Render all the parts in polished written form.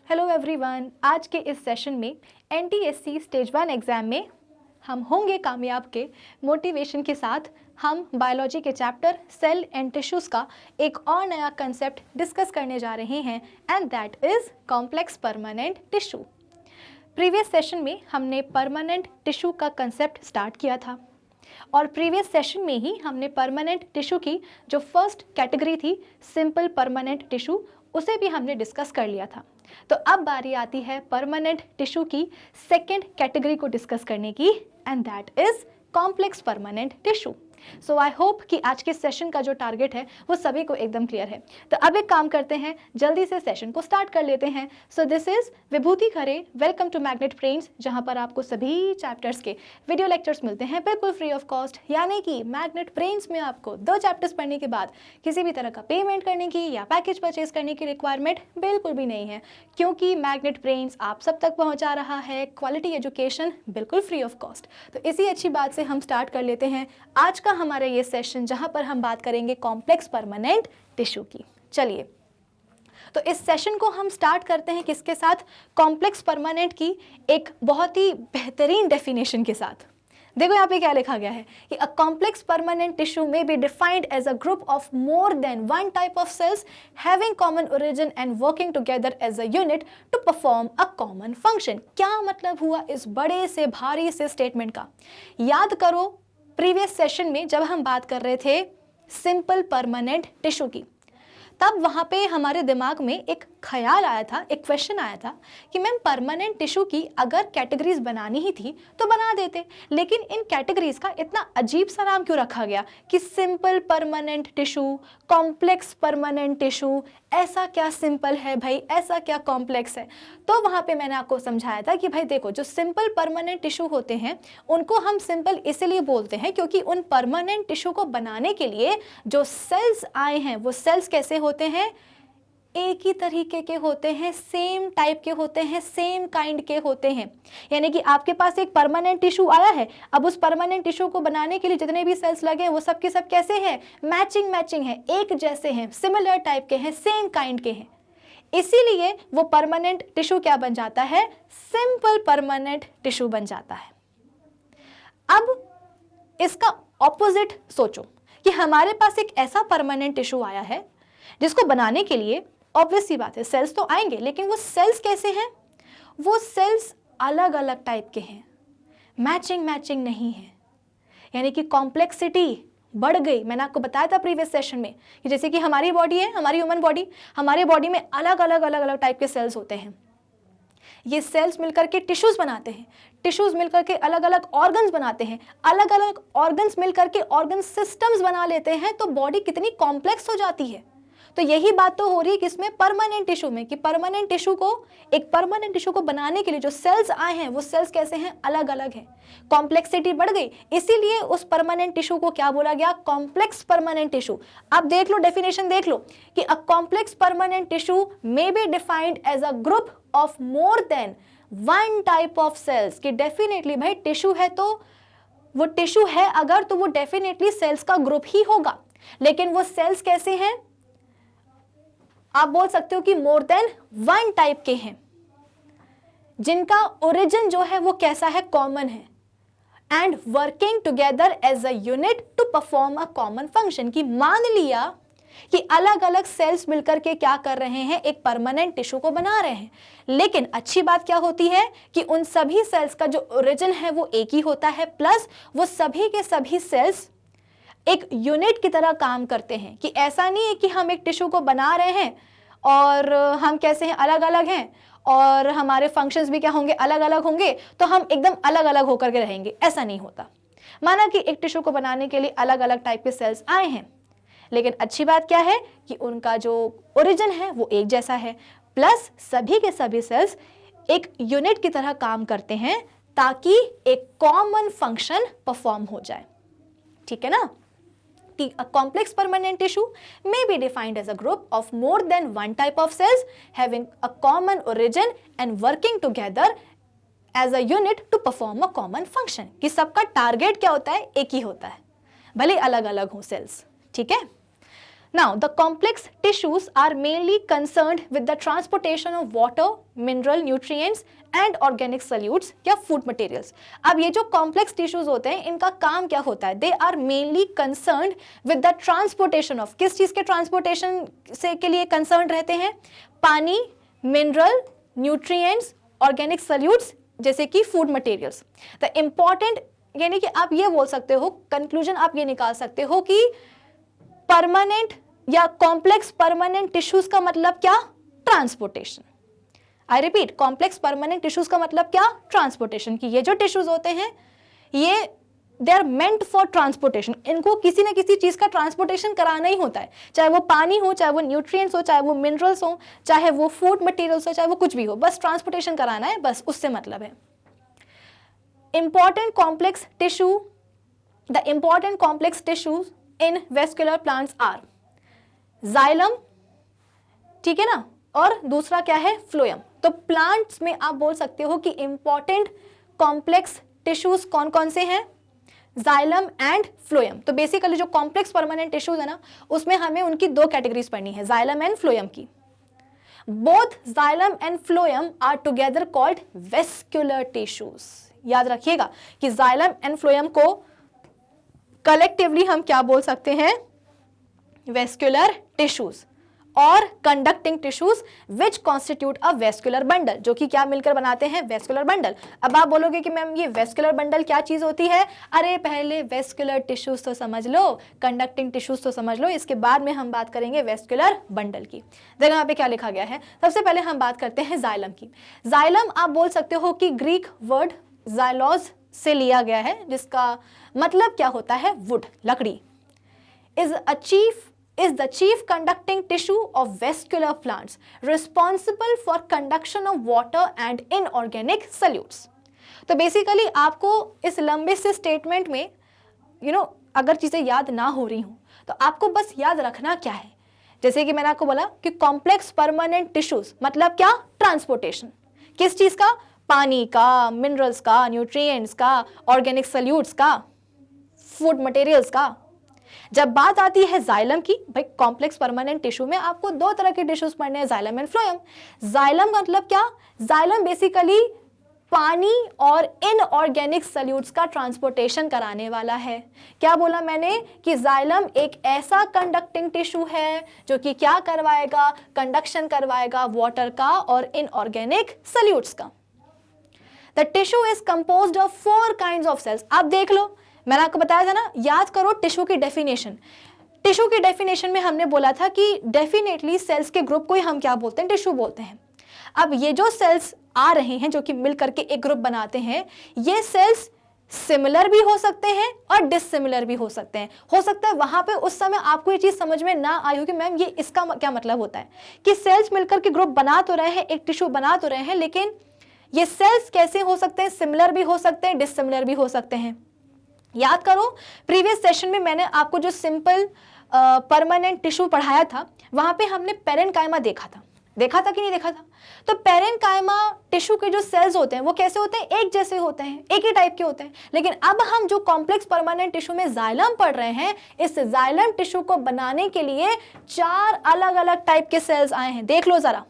Hello everyone, आज के इस सेशन में एनटीएससी स्टेज 1 एग्ज़ाम में हम होंगे कामयाब के मोटिवेशन के साथ हम बायोलॉजी के चैप्टर सेल एंड टिश्यूज़ का एक और नया कंसेप्ट डिस्कस करने जा रहे हैं and that is complex permanent tissue. Previous session में हमने परमानेंट टिश्यू का कंसेप्ट स्टार्ट किया था और प्रीवियस सेशन में ही हमने परमानेंट टिश्यू की जो फर्स्ट कैटेगरी थी सिंपल परमानेंट टिश्यू उसे भी हमने डिस्कस कर लिया था। तो अब बारी आती है परमानेंट टिश्यू की सेकेंड कैटेगरी को डिस्कस करने की and that is complex permanent tissue. So I hope कि आज के सेशन का जो टारगेट है वो सभी को एकदम क्लियर है। तो अब एक काम करते हैं, जल्दी से सेशन को स्टार्ट कर लेते हैं। So this is Vibhuti Khare, welcome to Magnet Brains, जहां पर आपको सभी चैप्टर्स के वीडियो लेक्चर्स मिलते हैं बिल्कुल फ्री ऑफ कॉस्ट। यानी कि मैग्नेट ब्रेन्स में आपको 2 चैप्टर्स पढ़ने के बाद किसी भी तरह का पेमेंट करने की या पैकेज परचेज करने की रिक्वायरमेंट बिल्कुल भी नहीं है, क्योंकि मैग्नेट ब्रेन्स आप सब तक पहुंचा रहा है क्वालिटी एजुकेशन बिल्कुल फ्री ऑफ कॉस्ट। तो इसी अच्छी बात से हम स्टार्ट कर लेते हैं आज का हमारा ये सेशन, जहां पर हम बात करेंगे कॉम्प्लेक्स परमानेंट टिश्यू की। चलिए, तो इस सेशन को हम स्टार्ट करते हैं किसके साथ? कॉम्प्लेक्स परमानेंट की एक बहुत ही बेहतरीन डेफिनेशन के साथ। देखो यहाँ पे क्या लिखा गया है कि a complex permanent tissue may be defined as a group of more than one type of cells having common origin and working together as a unit to perform a common function. क्या मतलब हुआ इस बड़े से भारी से statement का? याद करो प्रीवियस सेशन में जब हम बात कर रहे थे सिंपल परमानेंट टिश्यू की, तब वहाँ पे हमारे दिमाग में एक ख्याल आया था, एक क्वेश्चन आया था कि मैम परमानेंट टिश्यू की अगर कैटेगरीज बनानी ही थी तो बना देते, लेकिन इन कैटेगरीज का इतना अजीब सा नाम क्यों रखा गया कि simple permanent tissue, complex permanent tissue? ऐसा क्या सिंपल है भाई, ऐसा क्या कॉम्प्लेक्स है? तो वहाँ पे मैंने आपको समझाया था कि भाई देखो, जो सिंपल परमानेंट टिश्यू होते हैं उनको हम सिंपल इसलिए बोलते हैं क्योंकि उन परमानेंट टिश्यू को बनाने के लिए जो सेल्स आए हैं वो सेल्स कैसे होते हैं? एक ही तरीके के होते हैं, सेम टाइप के होते हैं, सेम काइंड के होते हैं। यानी कि आपके पास एक परमानेंट टिश्यू आया है, अब उस परमानेंट टिश्यू को बनाने के लिए जितने भी सेल्स लगे हैं वो सब के सब कैसे हैं? मैचिंग है, एक जैसे हैं, सिमिलर टाइप के हैं, सेम काइंड के हैं। इसीलिए वो परमानेंट टिश्यू क्या बन जाता है? सिंपल परमानेंट टिश्यू बन जाता है। अब इसका ऑपोजिट सोचो कि हमारे पास एक ऐसा परमानेंट टिश्यू आया है जिसको बनाने के लिए ऑब्वियस सी बात है सेल्स तो आएंगे, लेकिन वो सेल्स कैसे हैं? वो सेल्स अलग अलग टाइप के हैं, मैचिंग नहीं है। यानी कि कॉम्प्लेक्सिटी बढ़ गई। मैंने आपको बताया था प्रीवियस सेशन में कि जैसे कि हमारी बॉडी है, हमारी ह्यूमन बॉडी, हमारे बॉडी में अलग अलग टाइप के सेल्स होते हैं। ये सेल्स मिलकर के टिश्यूज बनाते हैं, टिश्यूज मिलकर के अलग अलग ऑर्गन्स बनाते हैं, अलग अलग ऑर्गन्स मिलकर के ऑर्गन सिस्टम्स बना लेते हैं। तो बॉडी कितनी कॉम्प्लेक्स हो जाती है। तो यही बात तो हो रही है किसमें? परमानेंट टिश्यू में, कि परमानेंट टिश्यू को बनाने के लिए जो सेल्स आए हैं वो सेल्स कैसे हैं? अलग अलग हैं, कॉम्प्लेक्सिटी बढ़ गई। इसीलिए उस परमानेंट टिश्यू को क्या बोला गया? Complex permanent tissue. अब देख लो, डेफिनेशन देख लो कि a complex permanent tissue may be defined as a group of more than one type of cells. कि डेफिनेटली भाई टिश्यू है तो वो टिश्यू है अगर, तो वो डेफिनेटली सेल्स का ग्रुप ही होगा। लेकिन वो सेल्स कैसे हैं? आप बोल सकते हो कि मोर देन वन टाइप के हैं, जिनका ओरिजिन जो है वो कैसा है? कॉमन है, and working together as a unit to perform a common function. की मान लिया कि अलग अलग सेल्स मिलकर के क्या कर रहे हैं? एक परमानेंट टिश्यू को बना रहे हैं। लेकिन अच्छी बात क्या होती है कि उन सभी सेल्स का जो ओरिजिन है वो एक ही होता है, प्लस वो सभी के सभी सेल्स एक यूनिट की तरह काम करते हैं। कि ऐसा नहीं है कि हम एक टिश्यू को बना रहे हैं और हम कैसे हैं? अलग अलग हैं, और हमारे फंक्शंस भी क्या होंगे? अलग अलग होंगे, तो हम एकदम अलग अलग होकर के रहेंगे। ऐसा नहीं होता। माना कि एक टिश्यू को बनाने के लिए अलग अलग टाइप के सेल्स आए हैं, लेकिन अच्छी बात क्या है कि उनका जो ओरिजिन है वो एक जैसा है, प्लस सभी के सभी सेल्स एक यूनिट की तरह काम करते हैं ताकि एक कॉमन फंक्शन परफॉर्म हो जाए। ठीक है ना? A complex permanent tissue may be defined as a group of more than one type of cells having a common origin and working together as a unit to perform a common function। कि सबका target क्या होता है? एक ही होता है, भले अलग अलग हो सेल्स। ठीक है Now, the complex tissues are mainly concerned with the transportation of water, mineral nutrients and organic solutes या food materials. अब ये जो complex tissues होते हैं इनका काम क्या होता है? They are mainly concerned with the transportation of, किस चीज़ के transportation से के लिए concerned रहते हैं? पानी, mineral, nutrients, organic solutes जैसे कि food materials. The important, यानी कि आप ये बोल सकते हो, conclusion आप ये निकाल सकते हो कि परमानेंट या कॉम्प्लेक्स परमानेंट टिश्यूज का मतलब क्या? Transportation. I repeat, complex permanent tissues का मतलब क्या? ट्रांसपोर्टेशन. कि ये जो टिश्यूज होते हैं ये they are meant for transportation. इनको किसी ना किसी चीज का ट्रांसपोर्टेशन कराना ही होता है, चाहे वो पानी हो, चाहे वो न्यूट्रिएंट्स हो, चाहे वो मिनरल्स हो, चाहे वो फूड मटेरियल्स हो, चाहे वो कुछ भी हो, बस ट्रांसपोर्टेशन कराना है, बस उससे मतलब है. Important complex tissue, the important complex tissues in vascular plants are xylem, ठीक है ना, और दूसरा क्या है? फ्लोएम. तो प्लांट्स में आप बोल सकते हो कि इंपॉर्टेंट कॉम्प्लेक्स टिश्यूज कौन कौन से हैं? Xylem and phloem. तो बेसिकली जो कॉम्प्लेक्स परमानेंट टिश्यूज है ना, उसमें हमें उनकी दो कैटेगरीज पढ़नी है, जाइलम एंड फ्लोएम की. Both xylem and phloem are together called vascular tissues. याद रखिएगा कि जाइलम एंड फ्लोएम को कलेक्टिवली हम क्या बोल सकते हैं? वेस्कुलर टिश्यूज और conducting tissues which constitute a vascular bundle, जो कि क्या मिलकर बनाते हैं? Vascular bundle. अब आप बोलोगे कि मैम ये वेस्कुलर बंडल क्या चीज होती है? अरे पहले वेस्कुलर टिश्यूज तो समझ लो, कंडक्टिंग टिश्यूज तो समझ लो, इसके बाद में हम बात करेंगे वेस्कुलर बंडल की. देखो यहाँ पे क्या लिखा गया है. सबसे पहले हम बात करते हैं जाइलम की. जाइलम आप बोल सकते हो कि ग्रीक वर्ड जाइलॉज से लिया गया है, जिसका मतलब क्या होता है? वुड, लकड़ी. is the chief conducting tissue of vascular plants responsible for conduction of water and inorganic solutes. तो बेसिकली आपको इस लंबे से स्टेटमेंट में अगर चीज़ें याद ना हो रही हूँ तो आपको बस याद रखना क्या है. जैसे कि मैंने आपको बोला कि कॉम्प्लेक्स परमानेंट टिश्यूज मतलब क्या? ट्रांसपोर्टेशन. किस चीज़ का? पानी का, मिनरल्स का, न्यूट्रिएंट्स का, ऑर्गेनिक सल्यूट्स का, फूड मटेरियल्स का. जब बात आती है जाइलम की, भाई कॉम्प्लेक्स परमानेंट टिश्यू में आपको दो तरह के टिश्यूज पढ़ने हैं, जाइलम एंड फ्लोएम. जाइलम मतलब क्या? जाइलम बेसिकली पानी और इनऑर्गेनिक सल्यूट्स का ट्रांसपोर्टेशन कराने वाला है. क्या बोला मैंने? कि जाइलम एक ऐसा कंडक्टिंग टिश्यू है जो कि क्या करवाएगा? कंडक्शन करवाएगा वाटर का और इनऑर्गेनिक सल्यूट्स का. The tissue is composed of 4 kinds of cells. आप देख लो, मैंने आपको बताया था ना, याद करो टिश्यू की डेफिनेशन. टिश्यू की डेफिनेशन में हमने बोला था कि डेफिनेटली सेल्स के ग्रुप को ही हम क्या बोलते हैं? टिश्यू बोलते हैं. अब ये जो सेल्स आ रहे हैं जो कि मिल करके एक ग्रुप बनाते हैं, ये सेल्स सिमिलर भी हो सकते हैं और डिसिमिलर भी हो सकते हैं. हो सकता है वहां पे उस समय आपको ये चीज समझ में ना आई हो कि मैम ये इसका क्या मतलब होता है कि सेल्स मिलकर के ग्रुप बना तो रहे हैं, एक टिश्यू बना तो रहे हैं, लेकिन ये सेल्स कैसे हो सकते हैं? सिमिलर भी हो सकते हैं, डिसिमिलर भी हो सकते हैं. याद करो प्रीवियस सेशन में मैंने आपको जो सिंपल परमानेंट टिश्यू पढ़ाया था, वहां पे हमने पेरेन्काइमा देखा था कि नहीं देखा था? तो पेरेन्काइमा टिश्यू के जो सेल्स होते हैं वो कैसे होते हैं? एक जैसे होते हैं, एक ही टाइप के होते हैं. लेकिन अब हम जो कॉम्प्लेक्स परमानेंट टिश्यू में जाइलम पढ़ रहे हैं, इस जाइलम टिश्यू को बनाने के लिए 4 अलग अलग टाइप के सेल्स आए हैं. देख लो जरा.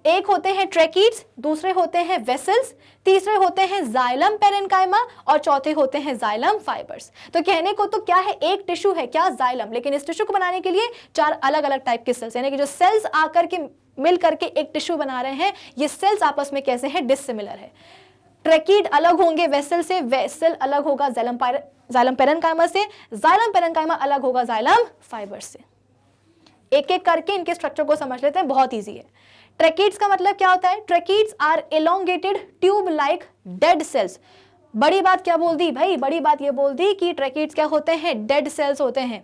एक होते हैं ट्रैकीड्स, दूसरे होते हैं वेसल्स, तीसरे होते हैं जाइलम पेरेन्काइमा और चौथे होते हैं जाइलम फाइबर्स. तो कहने को तो क्या है? एक टिश्यू है क्या? जाइलम. लेकिन इस टिश्यू को बनाने के लिए 4 अलग अलग टाइप के सेल्स, यानी कि जो सेल्स आकर के मिल करके एक टिश्यू बना रहे हैं, ये सेल्स आपस में कैसे हैं? डिसिमिलर है. ट्रैकीड अलग होंगे वेसल से, वेसल अलग होगा जाइलम पेरेन्काइमा से, जाइलम पेरेन्काइमा अलग होगा जाइलम फाइबर्स से. एक एक करके इनके स्ट्रक्चर को समझ लेते हैं, बहुत ईजी है. ट्रैकीड्स का मतलब क्या होता है? Tracheids are elongated tube like dead cells. बड़ी बात क्या बोल दी भाई? बड़ी बात ये बोल दी कि ट्रैकीड्स क्या होते हैं? डेड सेल्स होते हैं.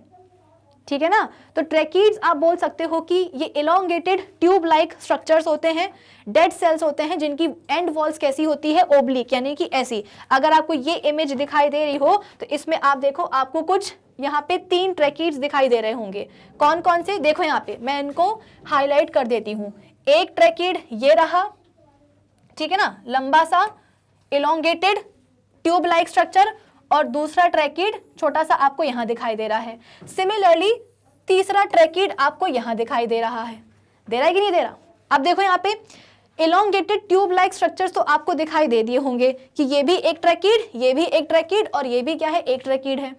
ठीक है ना? तो ट्रैकीड्स आप बोल सकते हो कि ये एलोंगेटेड ट्यूब लाइक स्ट्रक्चर्स होते हैं, डेड सेल्स होते हैं, जिनकी एंड वॉल्स कैसी होती है? ओब्लिक, यानी कि ऐसी. अगर आपको ये इमेज दिखाई दे रही हो तो इसमें आप देखो, आपको कुछ यहाँ पे 3 ट्रैकीड्स दिखाई दे रहे होंगे. कौन कौन से? देखो यहाँ पे मैं इनको हाईलाइट कर देती हूँ. एक ट्रैकीड ये रहा, ठीक है ना, लंबा सा एलोंगेटेड ट्यूब लाइक स्ट्रक्चर, और दूसरा ट्रैकीड छोटा सा आपको यहां दिखाई दे रहा है. सिमिलरली तीसरा ट्रैकीड आपको यहाँ दिखाई दे रहा है, दे रहा है कि नहीं दे रहा? अब देखो यहाँ पे इलोंगेटेड ट्यूब लाइक स्ट्रक्चर्स तो आपको दिखाई दे दिए होंगे कि ये भी एक ट्रैकीड, ये भी एक ट्रैकीड और ये भी क्या है, एक ट्रैकीड है।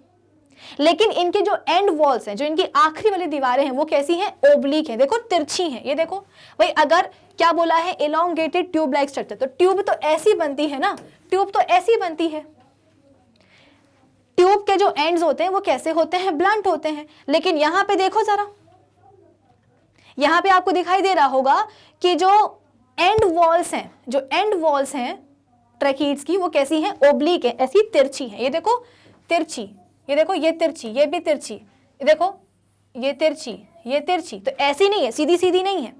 लेकिन इनके जो एंड वॉल्स हैं, जो इनकी आखिरी वाली दीवारें हैं, वो कैसी हैं? ओब्लिक हैं, देखो तिरछी हैं। ये देखो भाई, अगर क्या बोला है, इलोंगेटेड ट्यूब लाइक स्ट्रक्चर, तो ट्यूब तो ऐसी बनती है ना, ट्यूब तो ऐसी बनती है। ट्यूब के जो एंड्स होते हैं वो कैसे होते हैं? ब्लंट होते हैं। लेकिन यहां पे देखो जरा, यहां पे आपको दिखाई दे रहा होगा कि जो एंड वॉल्स हैं, जो एंड वॉल्स हैं ट्रैकीड्स की, वो कैसी हैं? ओब्लिक है, ऐसी तिरछी है। ये देखो तिरछी, ये देखो ये तिरछी, ये भी तिरछी, ये देखो ये तिरछी, ये तिरछी, तो ऐसी नहीं है, सीधी सीधी नहीं है।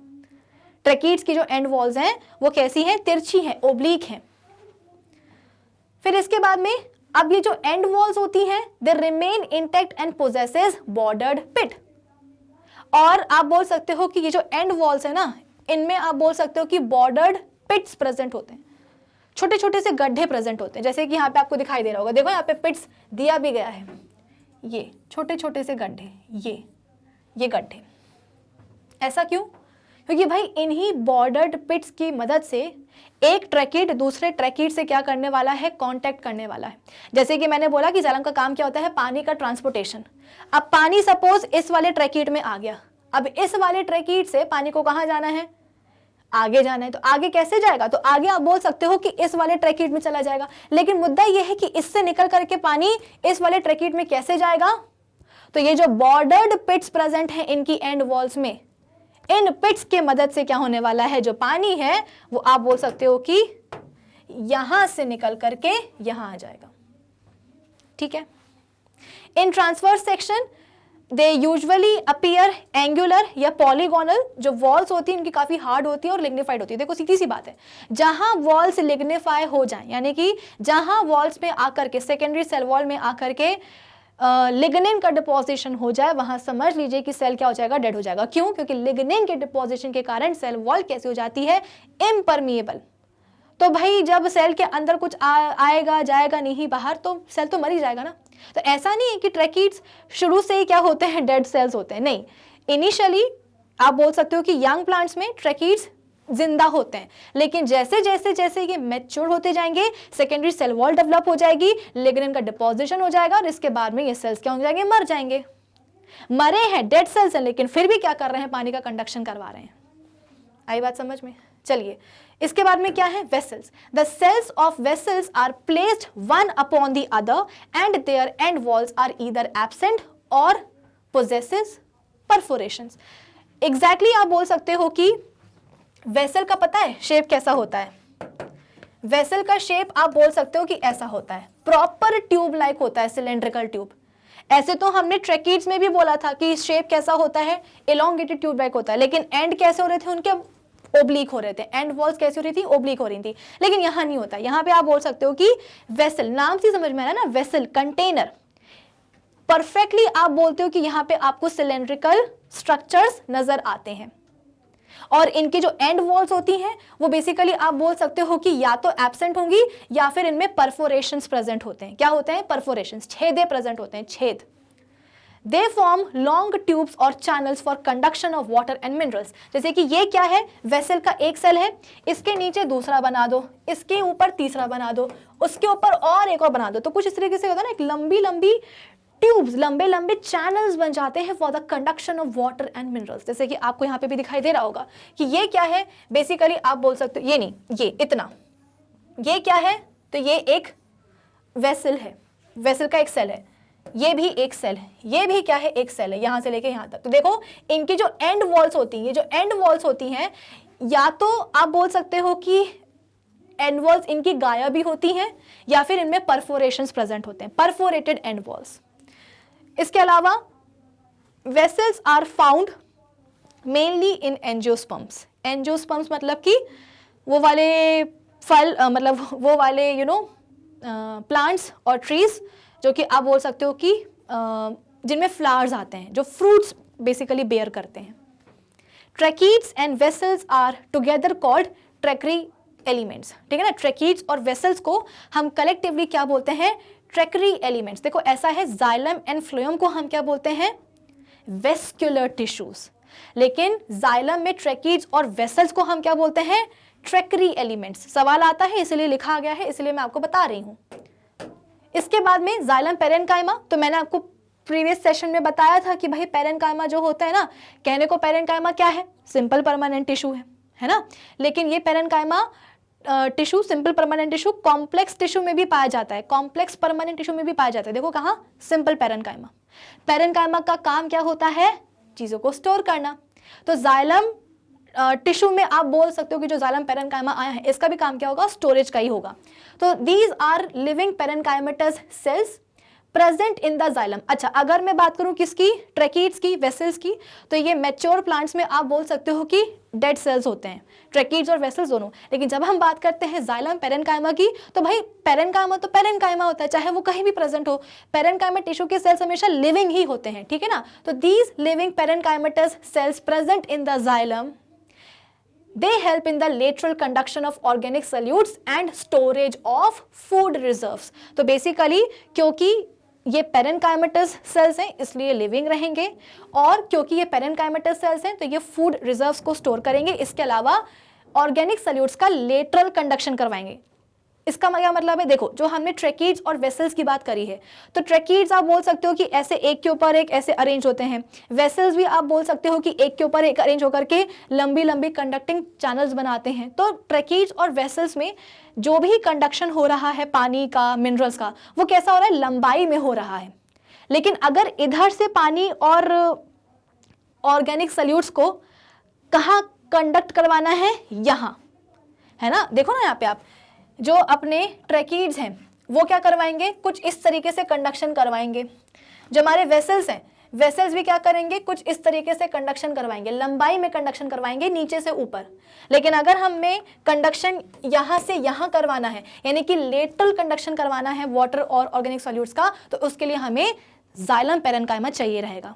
ट्रैकीड्स की जो एंड वॉल्स हैं वो कैसी हैं? तिरछी हैं, ओब्लिक हैं। फिर इसके बाद में अब ये जो एंड वॉल्स होती हैं, they remain intact and possesses bordered pit. और आप बोल सकते हो कि ये जो एंड वॉल्स है ना, इनमें आप बोल सकते हो कि बॉर्डर्ड पिट्स प्रेजेंट होते हैं, छोटे छोटे से गड्ढे प्रेजेंट होते हैं, जैसे कि यहाँ पे आपको दिखाई दे रहा होगा। देखो यहाँ पे पिट्स दिया भी गया है, ये छोटे छोटे से गड्ढे, ये गड्ढे। ऐसा क्यों? क्योंकि भाई इन्हीं बॉर्डर्ड पिट्स की मदद से एक ट्रैकीड दूसरे ट्रैकीड से क्या करने वाला है? कांटेक्ट करने वाला है। जैसे कि मैंने बोला कि जाइलम का काम क्या होता है? पानी का ट्रांसपोर्टेशन। अब पानी सपोज इस वाले ट्रैकीड में आ गया, अब इस वाले ट्रैकीड से पानी को कहाँ जाना है? आगे जाना है। तो आगे कैसे जाएगा? तो आगे आप बोल सकते हो कि इस वाले ट्रैकीड में चला जाएगा। लेकिन मुद्दा यह है कि इससे निकल करके पानी इस वाले ट्रैकीड में कैसे जाएगा? तो ये जो बॉर्डर्ड पिट्स प्रेजेंट है इनकी एंड वॉल्स में, इन पिट्स के मदद से क्या होने वाला है? जो पानी है वो आप बोल सकते हो कि यहां से निकल करके यहां आ जाएगा। ठीक है। In transverse section they usually appear angular या पॉलीगोनल। जो वॉल्स होती है इनकी काफी हार्ड होती है और लिग्निफाइड होती है। देखो सीधी सी बात है, जहां वॉल्स लिग्निफाई हो जाए, यानी कि जहां वॉल्स में आकर के, सेकेंडरी सेल वॉल में आकर के लिग्निन का डिपोजिशन हो जाए, वहां समझ लीजिए कि सेल क्या हो जाएगा? डेड हो जाएगा। क्यों? क्योंकि लिग्निन के डिपोजिशन के कारण सेल वॉल कैसे हो जाती है? इम्परमिएबल। तो भाई जब सेल के अंदर कुछ आएगा जाएगा नहीं बाहर, तो सेल तो मर ही जाएगा ना। तो ऐसा नहीं है कि ट्रैकीड्स शुरू से ही क्या होते हैं? डेड सेल्स होते हैं, नहीं। इनिशियली आप बोल सकते हो कि यंग प्लांट्स में ट्रैकीड्स जिंदा होते हैं, लेकिन जैसे जैसे जैसे ये मैच्योर होते जाएंगे, सेकेंडरी सेल वॉल डेवलप हो जाएगी, लिग्निन का डिपोजिशन हो जाएगा और इसके बाद में ये सेल्स क्या हो जाएंगे? मर जाएंगे। मरे हैं, डेड सेल्स हैं, लेकिन फिर भी क्या कर रहे हैं? पानी का कंडक्शन करवा रहे हैं। आई बात समझ में? चलिए, इसके बाद में क्या है? Vessels. The cells of vessels are placed one upon the other and their end walls are either absent or possesses perforations. Exactly आप बोल सकते हो कि वेसल का पता है शेप कैसा होता है? वेसल का शेप आप बोल सकते हो कि ऐसा होता है, प्रॉपर ट्यूब लाइक होता है, सिलेंड्रिकल ट्यूब। ऐसे तो हमने ट्रैकीड्स में भी बोला था कि शेप कैसा होता है? इलोंगेटेड ट्यूब लाइक होता है। लेकिन एंड कैसे हो रहे थे उनके? ओब्लिक हो रहे थे। एंड वॉल्स कैसी हो रही थी? ओब्लिक हो रही थी। लेकिन यहां नहीं होता। यहां पे आप बोल सकते हो कि वेसल, नाम से समझ में आ रहा है ना, वेसल, कंटेनर। परफेक्टली आप बोलते हो कि यहां पे आपको सिलेंड्रिकल स्ट्रक्चर्स नजर आते हैं और इनकी जो एंड वॉल्स होती हैं वो बेसिकली आप बोल सकते हो कि या तो एब्सेंट होंगी या फिर इनमें परफोरेशंस प्रेजेंट होते हैं। क्या होते हैं? परफोरेशंस, छेदे प्रेजेंट होते हैं, छेद। They form long tubes और channels for conduction of water and minerals। जैसे कि ये क्या है? वेसल का एक सेल है, इसके नीचे दूसरा बना दो, इसके ऊपर तीसरा बना दो, उसके ऊपर और एक और बना दो। तो कुछ इस तरीके से होता है ना, एक लंबी लंबी ट्यूब्स, लंबे लंबे चैनल्स बन जाते हैं for the conduction of water and minerals. जैसे कि आपको यहाँ पे भी दिखाई दे रहा होगा कि ये क्या है? बेसिकली आप बोल सकते हो, ये नहीं, ये इतना, ये क्या है? तो ये एक वेसल है, वेसल का एक सेल है, ये भी एक सेल है, ये भी क्या है? एक सेल है, यहां से लेके यहां तक। तो देखो इनकी जो एंड वॉल्स होती हैं, ये जो एंड वॉल्स होती हैं, या तो आप बोल सकते हो कि एंड वॉल्स इनकी गायब भी होती हैं या फिर इनमें परफोरेशंस प्रेजेंट होते हैं, परफोरेटेड एंड वॉल्स। इसके अलावा vessels are found mainly in angiosperms. Angiosperms मतलब कि वो वाले फल, मतलब वो वाले प्लांट्स और ट्रीज जो कि आप बोल सकते हो कि जिनमें फ्लावर्स आते हैं, जो फ्रूट्स बेसिकली बेयर करते हैं। Tracheids and vessels are together called tracheary elements. ठीक है ना? ट्रैकीड्स और वेसल्स को हम कलेक्टिवली क्या बोलते हैं? ट्रैकरी एलिमेंट्स। देखो ऐसा है, जाइलम एंड फ्लोएम को हम क्या बोलते हैं? Vascular tissues. लेकिन जाइलम में ट्रैकीड्स और वेसल्स को हम क्या बोलते हैं? ट्रैकरी एलिमेंट्स। सवाल आता है इसलिए लिखा गया है, इसलिए मैं आपको बता रही हूं। इसके बाद में जाइलम पेरेन्काइमा, तो मैंने आपको प्रीवियस सेशन में बताया था कि भाई पेरेन्काइमा जो होता है ना, कहने को पेरेन्काइमा क्या है? सिंपल परमानेंट टिश्यू है ना। लेकिन ये parenchyma tissue, simple permanent tissue complex tissue में भी पाया जाता है, कॉम्प्लेक्स परमानेंट टिश्यू में भी पाया जाता है। देखो कहाँ? Simple parenchyma. पेरेन्काइमा का काम क्या होता है? चीजों को स्टोर करना। तो जाइलम टिश्यू में आप बोल सकते हो कि जो जाइलम पेरेन्काइमा आया है इसका भी काम क्या होगा? स्टोरेज का ही होगा। तो these are living parenchymatous cells present in the xylem. अच्छा, अगर मैं बात करूं किसकी? ट्रैकीड्स की, वेसल्स की, तो ये मैच्योर प्लांट्स में आप बोल सकते हो कि डेड सेल्स होते हैं, ट्रैकीड्स और वेसल्स दोनों। लेकिन जब हम बात करते हैं जाइलम पेरेन्काइमा की, तो भाई पेरेन्काइमा तो पेरेन्काइमा होता है, चाहे वो कहीं भी प्रेजेंट हो। पेरेन्काइमा टिश्यू के सेल्स हमेशा लिविंग ही होते हैं, ठीक है ना। तो these living parenchymatous cells present in the xylem, they help in the lateral conduction of organic solutes and storage of food reserves। तो बेसिकली क्योंकि ये पेरेन्काइमेटस सेल्स हैं इसलिए लिविंग रहेंगे, और क्योंकि ये पेरेन्काइमेटस सेल्स हैं तो ये फूड रिजर्व्स को स्टोर करेंगे। इसके अलावा ऑर्गेनिक सॉल्यूट्स का लेटरल कंडक्शन करवाएंगे। इसका क्या मतलब है? देखो, जो हमने ट्रैकीड्स और वेसल्स की बात करी है, तो ट्रैकीड्स आप बोल सकते हो कि ऐसे एक के ऊपर एक ऐसे अरेंज होते हैं। वेसल्स भी आप बोल सकते हो कि एक के ऊपर एक अरेंज होकर के लंबी लंबी कंडक्टिंग चैनल्स बनाते हैं। तो ट्रैकीड्स और वेसल्स में जो भी कंडक्शन हो रहा है पानी का, मिनरल्स का, वो कैसा हो रहा है? लंबाई में हो रहा है। लेकिन अगर इधर से पानी और ऑर्गेनिक सॉल्यूट्स को कहाँ कंडक्ट करवाना है? यहाँ, है ना। देखो ना यहाँ पे आप, जो अपने ट्रैकीड्स हैं वो क्या करवाएंगे? कुछ इस तरीके से कंडक्शन करवाएंगे। जो हमारे वेसल्स हैं, वेसल्स भी क्या करेंगे? कुछ इस तरीके से कंडक्शन करवाएंगे, लंबाई में कंडक्शन करवाएंगे नीचे से ऊपर। लेकिन अगर हमें कंडक्शन यहाँ से यहाँ करवाना है, यानी कि लेटरल कंडक्शन करवाना है वाटर और ऑर्गेनिक सॉल्यूट्स का, तो उसके लिए हमें जाइलम पेरेन्काइमा चाहिए रहेगा।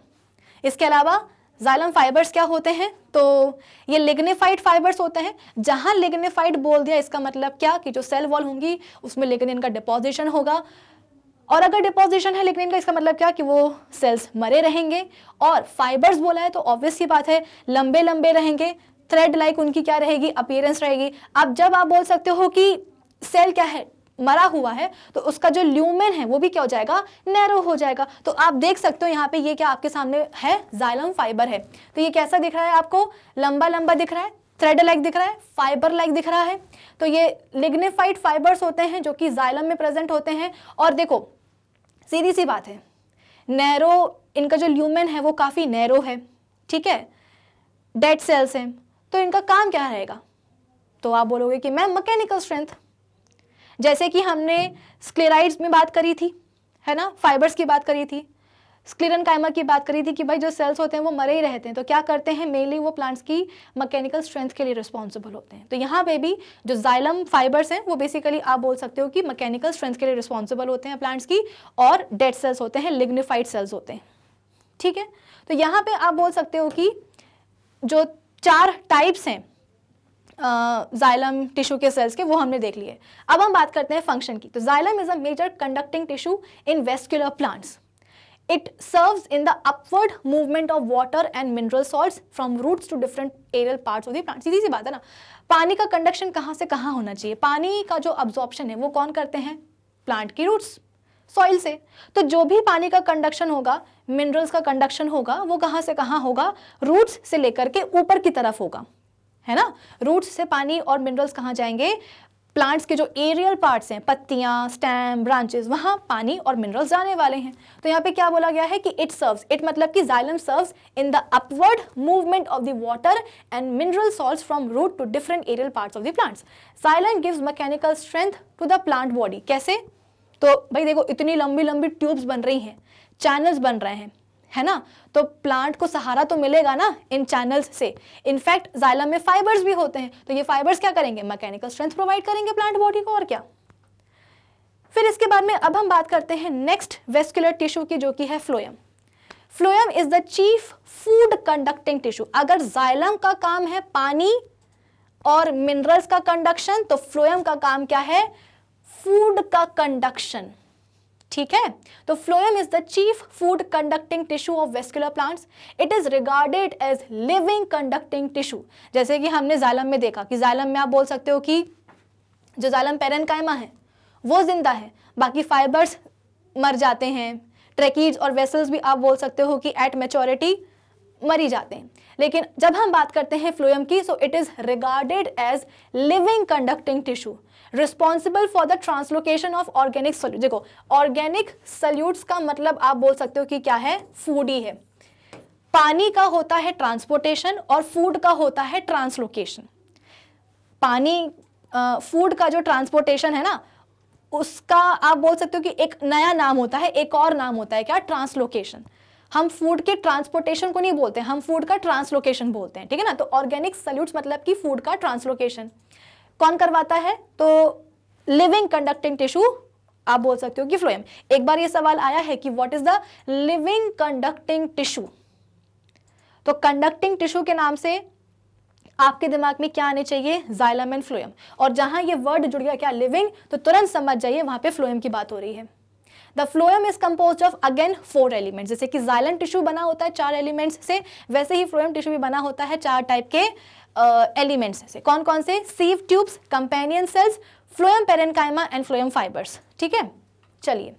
इसके अलावा जाइलम फाइबर्स क्या होते हैं? तो ये लिग्निफाइड फाइबर्स होते हैं। जहां लिग्निफाइड बोल दिया, इसका मतलब क्या कि जो सेल वॉल होंगी उसमें लिग्निन का डिपोजिशन होगा, और अगर डिपोजिशन है लिग्निन का, इसका मतलब क्या कि वो सेल्स मरे रहेंगे। और फाइबर्स बोला है तो ऑब्वियस सी बात है लंबे लंबे रहेंगे, थ्रेड लाइक उनकी क्या रहेगी? अपीयरेंस रहेगी। अब जब आप बोल सकते हो कि सेल क्या है? मरा हुआ है, तो उसका जो ल्यूमेन है वो भी क्या हो जाएगा? नैरो हो जाएगा। तो आप देख सकते हो यहाँ पे ये क्या आपके सामने है? जाइलम फाइबर है। तो ये कैसा दिख रहा है आपको? लंबा लंबा दिख रहा है, थ्रेड लाइक दिख रहा है, फाइबर लाइक दिख रहा है। तो ये लिग्निफाइड फाइबर्स होते हैं जो कि जाइलम में प्रेजेंट होते हैं। और देखो सीधी सी बात है, नैरो, इनका जो ल्यूमेन है वो काफी नैरो है, ठीक है, डेड सेल्स हैं, तो इनका काम क्या रहेगा? तो आप बोलोगे कि मैम मैकेनिकल स्ट्रेंथ, जैसे कि हमने स्क्लेराइड्स में बात करी थी, है ना, फाइबर्स की बात करी थी, स्क्लेरेन्काइमा की बात करी थी कि भाई जो सेल्स होते हैं वो मरे ही रहते हैं, तो क्या करते हैं? मेनली वो प्लांट्स की मैकेनिकल स्ट्रेंथ के लिए रिस्पॉन्सिबल होते हैं। तो यहाँ पे भी जो जाइलम फाइबर्स हैं वो बेसिकली आप बोल सकते हो कि मैकेनिकल स्ट्रेंथ के लिए रिस्पॉन्सिबल होते हैं प्लांट्स की, और डेड सेल्स होते हैं, लिग्निफाइड सेल्स होते हैं, ठीक है। तो यहाँ पे आप बोल सकते हो कि जो 4 टाइप्स हैं जाइलम टिश्यू के सेल्स के, वो हमने देख लिए। अब हम बात करते हैं फंक्शन की। तो xylem is a major conducting tissue in vascular plants. It serves in the upward movement of water and mineral salts from roots to different aerial parts of the plant। सीधी सी बात है ना, पानी का कंडक्शन कहाँ से कहाँ होना चाहिए? पानी का जो अब्जॉर्प्शन है वो कौन करते हैं? प्लांट की रूट्स, सॉइल से। तो जो भी पानी का कंडक्शन होगा, मिनरल्स का कंडक्शन होगा, वो कहाँ से कहाँ होगा? रूट्स से लेकर के ऊपर की तरफ होगा, है ना। रूट्स से पानी और मिनरल्स कहाँ जाएंगे? प्लांट्स के जो एरियल पार्ट्स हैं, पत्तियां, स्टेम, ब्रांचेस, वहां पानी और मिनरल्स जाने वाले हैं। तो यहाँ पे क्या बोला गया है कि इट सर्व्स, इट मतलब कि xylem serves in the upward movement of the water and mineral salts from root to different aerial parts of the plants. Xylem gives mechanical strength to the plant body. कैसे? तो भाई देखो, इतनी लंबी लंबी tubes बन रही हैं, चैनल्स बन रहे हैं, है ना, तो प्लांट को सहारा तो मिलेगा ना इन चैनल्स से। इनफैक्ट जाइलम में फाइबर्स भी होते हैं, तो ये फाइबर्स क्या करेंगे? मैकेनिकल स्ट्रेंथ प्रोवाइड करेंगे प्लांट बॉडी को, और क्या। फिर इसके बाद में अब हम बात करते हैं नेक्स्ट वेस्कुलर टिश्यू की, जो कि है phloem. Phloem is the chief food conducting tissue. अगर जाइलम का काम है पानी और मिनरल्स का कंडक्शन, तो फ्लोएम का काम क्या है? फूड का कंडक्शन। ठीक है, तो phloem is the chief food conducting tissue of vascular plants. It is regarded as living conducting tissue. जैसे कि हमने जाइलम में देखा कि जाइलम में आप बोल सकते हो कि जो जाइलम पेरेन्काइमा है वो जिंदा है, बाकी फाइबर्स मर जाते हैं। ट्रेकीज और वेसल्स भी आप बोल सकते हो कि एट मैच्योरिटी मरी जाते हैं। लेकिन जब हम बात करते हैं फ्लोएम की, so it is regarded as living conducting tissue responsible for the translocation of organic solute. देखो, ऑर्गेनिक सोल्यूट्स का मतलब आप बोल सकते हो कि क्या है, फूड ही है। पानी का होता है ट्रांसपोर्टेशन और फूड का होता है ट्रांसलोकेशन। पानी फूड का जो ट्रांसपोर्टेशन है ना, उसका आप बोल सकते हो कि एक नया नाम होता है, एक और नाम होता है क्या, ट्रांसलोकेशन। हम फूड के ट्रांसपोर्टेशन को नहीं बोलते, हम फूड का ट्रांसलोकेशन बोलते हैं, ठीक है ना। तो ऑर्गेनिक सॉल्यूट्स मतलब कि फूड का ट्रांसलोकेशन कौन करवाता है, तो लिविंग कंडक्टिंग टिश्यू आप बोल सकते हो कि फ्लोएम। एक बार ये सवाल आया है कि what is the living conducting tissue, तो कंडक्टिंग टिश्यू के नाम से आपके दिमाग में क्या आने चाहिए, जाइलम एंड फ्लोएम। और जहां ये वर्ड जुड़ गया क्या, लिविंग, तो तुरंत समझ जाइए वहां पे फ्लोएम की बात हो रही है। The phloem is composed of again 4 elements. जैसे कि जाइलम टिश्यू बना होता है 4 एलिमेंट्स से, वैसे ही फ्लोएम टिश्यू भी बना होता है 4 टाइप के एलिमेंट्स से। कौन कौन से, sieve tubes, companion cells, phloem parenchyma and phloem fibres. ठीक है, चलिए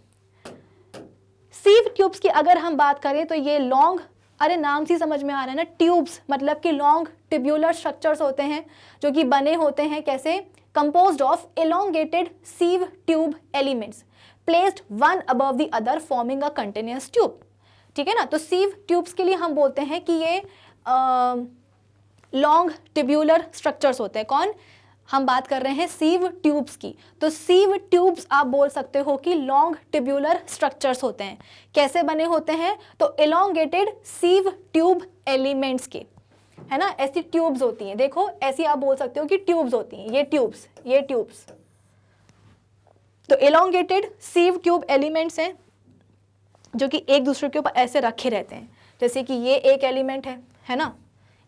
सीव ट्यूब्स की अगर हम बात करें तो ये लॉन्ग, अरे नाम से समझ में आ रहा है ना, ट्यूब्स मतलब कि लॉन्ग ट्यूब्यूलर स्ट्रक्चर्स होते हैं जो कि बने होते हैं कैसे, composed of elongated सीव tube elements placed one above the other forming a continuous tube. ठीक है ना, तो सीव ट्यूब्स के लिए हम बोलते हैं कि ये लॉन्ग ट्यूब्यूलर स्ट्रक्चर्स होते हैं। कौन, हम बात कर रहे हैं सीव ट्यूब्स की, तो सीव ट्यूब्स आप बोल सकते हो कि लॉन्ग ट्यूब्यूलर स्ट्रक्चर्स होते हैं। कैसे बने होते हैं, तो एलोंगेटेड सीव ट्यूब एलिमेंट्स के, है ना, ऐसी ट्यूब्स होती हैं। देखो ऐसी आप बोल सकते हो कि ट्यूब्स होती हैं, ये ट्यूब्स, तो एलोंगेटेड सीव ट्यूब एलिमेंट्स हैं जो कि एक दूसरे के ऊपर ऐसे रखे रहते हैं। जैसे कि ये एक एलिमेंट है ना,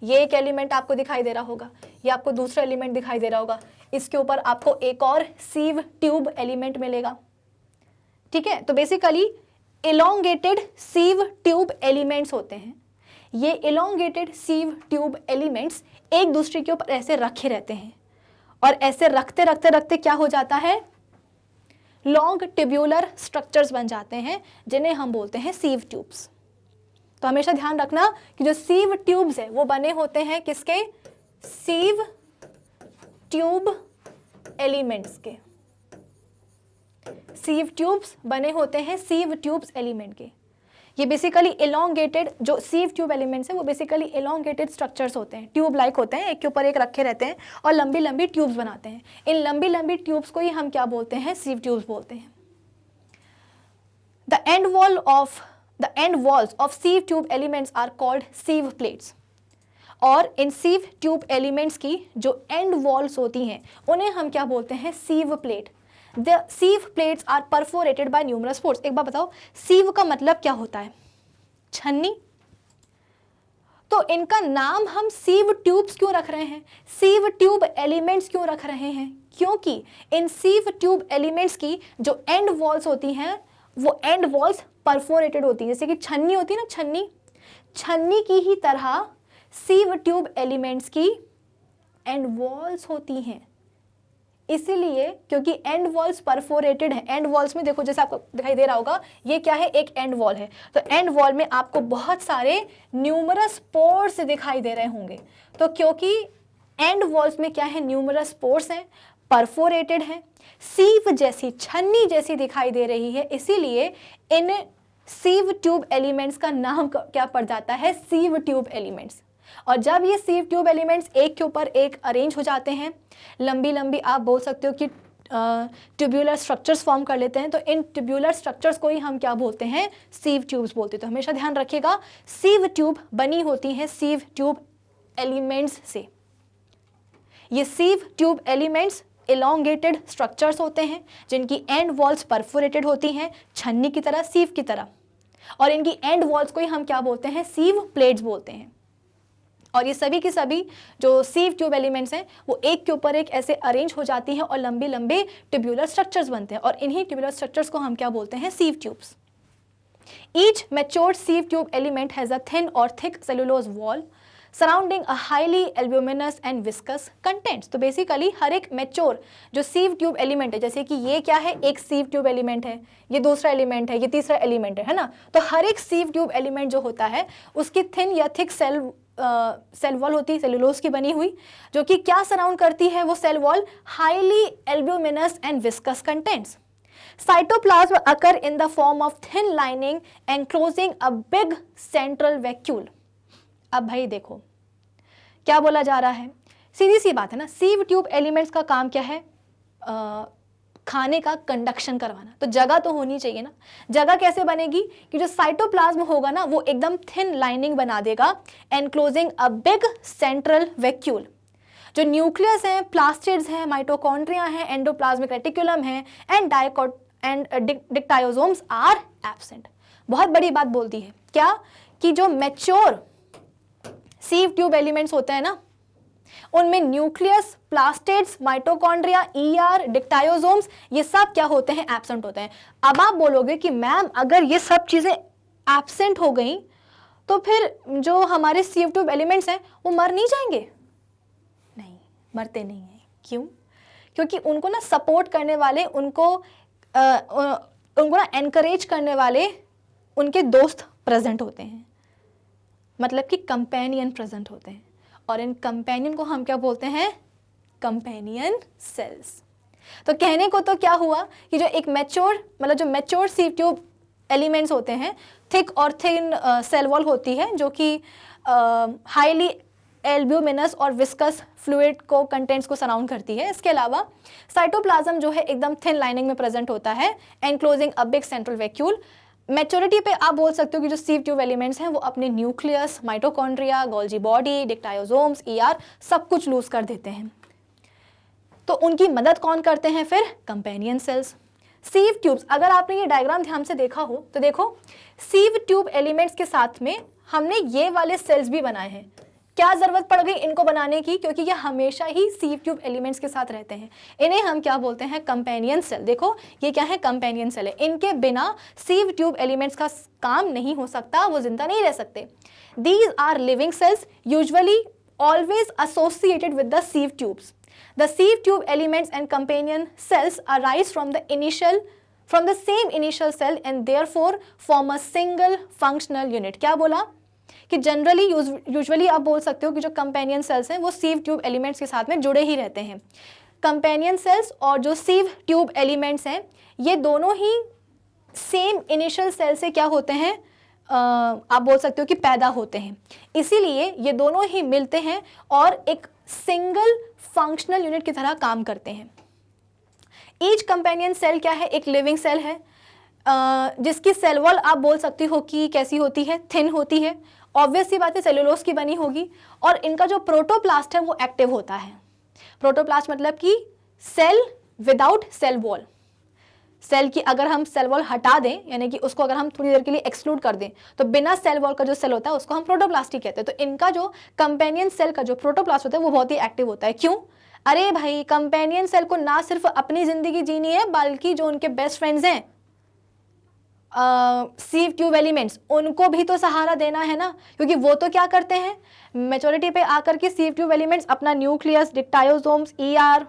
ये एक एलिमेंट आपको दिखाई दे रहा होगा, ये आपको दूसरा एलिमेंट दिखाई दे रहा होगा, इसके ऊपर आपको एक और सीव ट्यूब एलिमेंट मिलेगा। ठीक है, तो बेसिकली एलोंगेटेड सीव ट्यूब एलिमेंट्स होते हैं। ये एलोंगेटेड सीव ट्यूब एलिमेंट्स एक दूसरे के ऊपर ऐसे रखे रहते हैं और ऐसे रखते रखते रखते क्या हो जाता है, लॉन्ग ट्यूब्यूलर स्ट्रक्चर्स बन जाते हैं जिन्हें हम बोलते हैं सीव ट्यूब्स। तो हमेशा ध्यान रखना कि जो सीव ट्यूब्स है वो बने होते हैं किसके, सीव ट्यूब एलिमेंट्स के। सीव ट्यूब्स बने होते हैं सीव ट्यूब्स एलिमेंट के। ये बेसिकली एलोंगेटेड, जो सीव ट्यूब एलिमेंट्स है वो बेसिकली एलोंगेटेड स्ट्रक्चर्स होते हैं, ट्यूब लाइक होते हैं, एक के ऊपर एक रखे रहते हैं और लंबी लंबी ट्यूब्स बनाते हैं। इन लंबी लंबी ट्यूब्स को ही हम क्या बोलते हैं, सीव ट्यूब्स बोलते हैं। The end walls of sieve tube elements are called sieve plates. और इन सीव ट्यूब एलिमेंट्स की जो एंड वॉल्स होती हैं उन्हें हम क्या बोलते हैं, sieve plate. The sieve plates are perforated by numerous pores. एक बार बताओ, सीव का मतलब क्या होता है, छन्नी। तो इनका नाम हम सीव ट्यूब्स क्यों रख रहे हैं, सीव ट्यूब एलिमेंट्स क्यों रख रहे हैं, क्योंकि इन सीव ट्यूब एलिमेंट्स की जो एंड वॉल्स होती हैं वो एंड वॉल्स परफोरेटेड होती हैं। जैसे कि छन्नी होती है ना, छन्नी की ही तरह सीव ट्यूब एलिमेंट्स की एंड वॉल्स होती हैं। इसीलिए क्योंकि एंड वॉल्स परफोरेटेड है, एंड वॉल्स में देखो जैसे आपको दिखाई दे रहा होगा, ये क्या है, एक एंड वॉल है। तो एंड वॉल में आपको बहुत सारे न्यूमरस पोर्स दिखाई दे रहे होंगे। तो क्योंकि एंड वॉल्स में क्या है, न्यूमरस पोर्स हैं, परफोरेटेड है, सीव जैसी, छन्नी जैसी दिखाई दे रही है, इसीलिए इन सीव ट्यूब एलिमेंट्स का नाम क्या पड़ जाता है, सीव ट्यूब एलिमेंट्स। और जब ये सीव ट्यूब एलिमेंट्स एक के ऊपर एक अरेंज हो जाते हैं, लंबी लंबी आप बोल सकते हो कि ट्यूब्यूलर स्ट्रक्चर्स फॉर्म कर लेते हैं, तो इन ट्यूब्यूलर स्ट्रक्चर्स को ही हम क्या बोलते हैं, सीव ट्यूब्स बोलते हैं। तो हमेशा ध्यान रखिएगा, सीव ट्यूब बनी होती हैं सीव ट्यूब एलिमेंट्स से। ये सीव ट्यूब एलिमेंट्स एलोंगेटेड स्ट्रक्चर्स होते हैं जिनकी एंड वॉल्स परफोरेटेड होती हैं, छन्नी की तरह, सीव की तरह, और इनकी एंड वॉल्स को ही हम क्या बोलते हैं, सीव प्लेट्स बोलते हैं। और ये सभी की सभी जो सीव ट्यूब एलिमेंट्स हैं वो एक के ऊपर एक ऐसे अरेंज हो जाती हैं और लंबे लंबे ट्यूब्यूलर स्ट्रक्चर्स बनते हैं, और इन्हीं ट्यूब्यूलर स्ट्रक्चर्स को हम क्या बोलते हैं? Sieve tubes. Each matured sieve tube element has a thin और thick cellulose wall surrounding a highly albuminous and viscous contents. तो बेसिकली हर एक मैच्योर जो सीव ट्यूब एलिमेंट है, जैसे कि ये क्या है, एक सीव ट्यूब एलिमेंट है, ये दूसरा एलिमेंट है, ये तीसरा एलिमेंट है ना। तो हर एक सीव ट्यूब एलिमेंट जो होता है उसकी थिन या थिक सेल वॉल होती है, सेलुलोज की बनी हुई, जो कि क्या सराउंड करती है वो cell wall? Highly albuminous and viscous contents. Cytoplasm occur in the form of thin lining enclosing a big central vacuole। अब भाई देखो क्या बोला जा रहा है, सीधी सी बात है ना, सीव ट्यूब एलिमेंट्स का काम क्या है? खाने का कंडक्शन करवाना। तो जगह तो होनी चाहिए ना, जगह कैसे बनेगी कि जो साइटोप्लाज्म होगा ना वो एकदम थिन लाइनिंग बना देगा, enclosing a big central vacuole. जो न्यूक्लियस है, प्लास्टिड्स हैं, माइटोकॉन्ड्रिया हैं, एंडोप्लाज्मिक रेटिकुलम है एंड डिक्टायोसोम्स आर एब्सेंट। बहुत बड़ी बात बोलती है क्या कि जो मैच्योर सीव ट्यूब एलिमेंट्स होते हैं ना उनमें न्यूक्लियस, प्लास्टिड्स, माइटोकॉन्ड्रिया, ईआर, डिक्टायोसोम्स ये सब क्या होते हैं? एब्सेंट होते हैं। अब आप बोलोगे कि मैम अगर ये सब चीजें एब्सेंट हो गई तो फिर जो हमारे सीव ट्यूब एलिमेंट्स हैं वो मर नहीं जाएंगे? नहीं, मरते नहीं हैं। क्यों? क्योंकि उनको ना सपोर्ट करने वाले, उनको ना एनकरेज करने वाले उनके दोस्त प्रेजेंट होते हैं, मतलब कि कंपेनियन प्रेजेंट होते हैं, और इन कंपेनियन को हम क्या बोलते हैं? Companion cells. तो कहने को तो क्या हुआ कि जो एक मैच्योर, मतलब जो मैच्योर सीव ट्यूब एलिमेंट्स होते हैं, थिक और थिन सेल वॉल होती है जो कि हाईली एल्ब्यूमिनस और विस्कस फ्लूइड को कंटेंट्स को सराउंड करती है। इसके अलावा साइटोप्लाज्म जो है एकदम थिन लाइनिंग में प्रेजेंट होता है, enclosing a big central vacuole. Maturity पे आप बोल सकते हो कि जो सीव ट्यूब एलिमेंट्स हैं वो अपने nucleus, mitochondria, Golgi body, dictyosomes, ER सब कुछ लूज कर देते हैं। तो उनकी मदद कौन करते हैं फिर? Companion cells. सीव ट्यूब्स, अगर आपने ये डायग्राम ध्यान से देखा हो तो देखो सीव ट्यूब एलिमेंट्स के साथ में हमने ये वाले सेल्स भी बनाए हैं। क्या जरूरत पड़ गई इनको बनाने की? क्योंकि ये हमेशा ही सीव ट्यूब एलिमेंट्स के साथ रहते हैं। इन्हें हम क्या बोलते हैं? Companion cell. देखो ये क्या है? कंपेनियन सेल है। इनके बिना सीव ट्यूब एलिमेंट्स का काम नहीं हो सकता, वो जिंदा नहीं रह सकते। These are living cells usually always associated with the sieve tubes. The sieve tube elements and companion cells arise from the same initial cell and therefore form a single functional unit. क्या बोला कि generally usually आप बोल सकते हो कि जो companion cells हैं वो सीव ट्यूब एलिमेंट्स के साथ में जुड़े ही रहते हैं। कंपेनियन सेल्स और जो सीव ट्यूब एलिमेंट्स हैं ये दोनों ही सेम इनिशियल सेल से क्या होते हैं? आप बोल सकते हो कि पैदा होते हैं। इसीलिए ये दोनों ही मिलते हैं और एक सिंगल फंक्शनल यूनिट की तरह काम करते हैं। ईच कंपेनियन सेल क्या है? एक लिविंग सेल है जिसकी सेल वॉल आप बोल सकती हो कि कैसी होती है? थिन होती है। ऑब्वियस सी बात है सेलुलोज की बनी होगी। और इनका जो प्रोटोप्लास्ट है वो एक्टिव होता है। प्रोटोप्लास्ट मतलब कि cell without cell wall. Cell की अगर हम सेल वॉल हटा दें, यानी कि उसको अगर हम थोड़ी देर के लिए एक्सक्लूड कर दें, तो बिना सेल वॉल का जो सेल होता है उसको हम प्रोटोप्लास्ट ही कहते हैं। तो इनका जो कंपेनियन सेल का जो प्रोटोप्लास्ट होता है वो बहुत ही एक्टिव होता है। क्यों? अरे भाई कंपेनियन सेल को ना सिर्फ अपनी जिंदगी जीनी है बल्कि जो उनके बेस्ट फ्रेंड्स हैं सीव ट्यूब एलिमेंट्स, उनको भी तो सहारा देना है ना। क्योंकि वो तो क्या करते हैं? मैच्योरिटी पे आकर के सीव ट्यूब एलिमेंट्स अपना न्यूक्लियस, डिक्टायोसोम्स, ईआर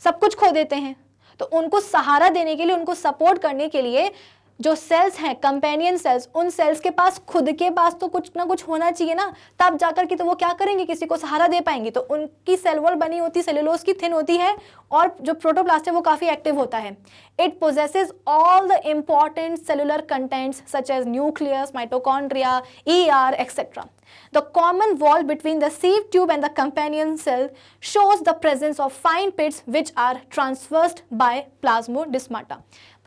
सब कुछ खो देते हैं। तो उनको सहारा देने के लिए, उनको सपोर्ट करने के लिए जो सेल्स हैं कंपेनियन सेल्स, उन सेल्स के पास खुद के पास तो कुछ ना कुछ होना चाहिए ना, तब जाकर के तो वो क्या करेंगे? किसी को सहारा दे पाएंगे। तो उनकी सेल वॉल बनी होती सेलुलोज की, थिन होती है, और जो प्रोटोप्लास्ट है वो काफी एक्टिव होता है। It possesses all the important cellular contents such as nucleus, mitochondria, ER etcetera. The common wall between the sieve tube and the companion cell shows the presence of fine pits which are traversed by plasmodesmata.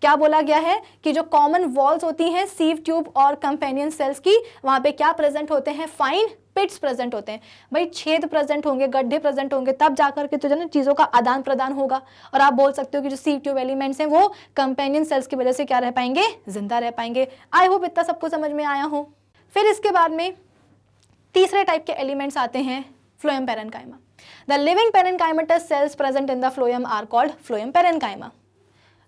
क्या बोला गया है कि जो common walls होती हैं sieve tube और companion cells की, वहां पे क्या प्रेजेंट होते हैं? फाइन पिट्स प्रेजेंट होते हैं। भाई छेद प्रेजेंट होंगे, गड्ढे प्रेजेंट होंगे, तब जाकर के तो जो ना चीज़ों का आदान प्रदान होगा। और आप बोल सकते हो कि जो सीव ट्यूब एलिमेंट्स हैं वो कंपेनियन सेल्स की वजह से क्या रह पाएंगे? जिंदा रह पाएंगे। आई होप इतना सबको समझ में आया हो। फिर इसके बाद में तीसरे टाइप के एलिमेंट्स आते हैं phloem parenchyma. The living parenchymatous cells present in the phloem are called phloem parenchyma.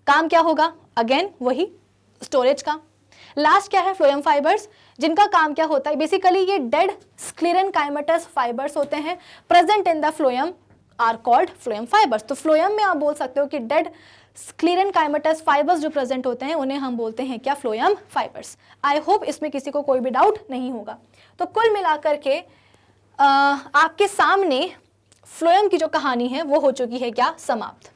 काम क्या होगा? अगेन वही स्टोरेज का। लास्ट क्या है? फ्लोएम फाइबर्स, जिनका काम क्या होता है? बेसिकली ये डेड स्क्लेरेनकाइमेटस फाइबर्स होते हैं present in the phloem are called phloem fibres. तो फ्लोएम में आप बोल सकते हो कि डेड स्क्लेरेनकाइमेटस फाइबर्स जो प्रेजेंट होते हैं उन्हें हम बोलते हैं क्या? Phloem fibres. आई होप इसमें किसी को कोई भी डाउट नहीं होगा। तो कुल मिलाकर के आपके सामने फ्लोएम की जो कहानी है वो हो चुकी है क्या? समाप्त।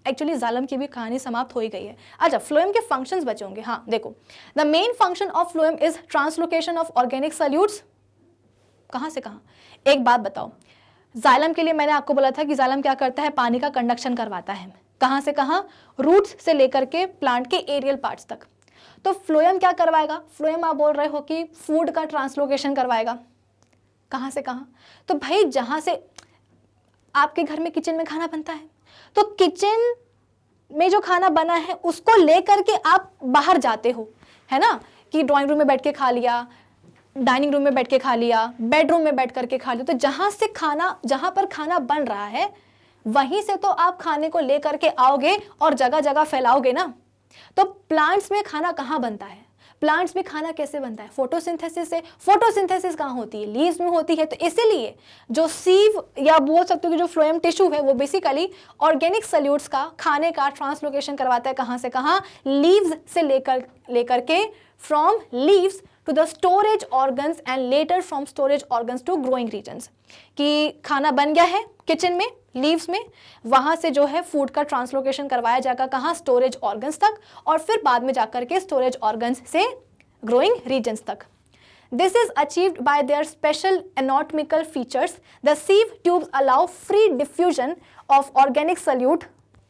एक्चुअली जाइलम की भी कहानी समाप्त हो ही गई है। अच्छा, फ्लोएम के फंक्शंस बचे होंगे। हाँ देखो, the main function of phloem is translocation of organic solutes. कहाँ से कहाँ? एक बात बताओ, जाइलम के लिए मैंने आपको बोला था कि जाइलम क्या करता है? पानी का कंडक्शन करवाता है। कहाँ से कहाँ? रूट्स से लेकर के प्लांट के एरियल पार्ट्स तक। तो फ्लोएम क्या करवाएगा? फ्लोएम आप बोल रहे हो कि फूड का ट्रांसलोकेशन करवाएगा। कहाँ से कहाँ? तो भाई जहाँ से आपके घर में किचन में खाना बनता है, तो किचन में जो खाना बना है उसको लेकर के आप बाहर जाते हो, है ना, कि ड्राइंग रूम में बैठ के खा लिया, डाइनिंग रूम में बैठ के खा लिया, बेडरूम में बैठ करके खा लिया। तो जहां पर खाना बन रहा है वहीं से तो आप खाने को लेकर के आओगे और जगह जगह फैलाओगे ना। तो प्लांट्स में खाना कहाँ बनता है? प्लांट्स में खाना कैसे बनता है? फोटोसिंथेसिस से। फोटोसिंथेसिस कहाँ होती है? लीव्स में होती है। तो इसीलिए जो सीव या बोल सकते हो कि जो फ्लोएम टिश्यू है वो बेसिकली ऑर्गेनिक सॉल्यूट्स का खाने का ट्रांसलोकेशन करवाता है। कहाँ से कहाँ? लीव्स से लेकर के from leaves to the storage organs and later from storage organs to growing regions. कि खाना बन गया है किचन में, लीव्स में, वहां से जो है फूड का ट्रांसलोकेशन करवाया जाएगा कहाँ? स्टोरेज ऑर्गन्स तक, और फिर बाद में जाकर के स्टोरेज ऑर्गन्स से ग्रोइंग रीजन्स तक। This is achieved by their special anatomical features. The sieve tubes allow free diffusion of organic solute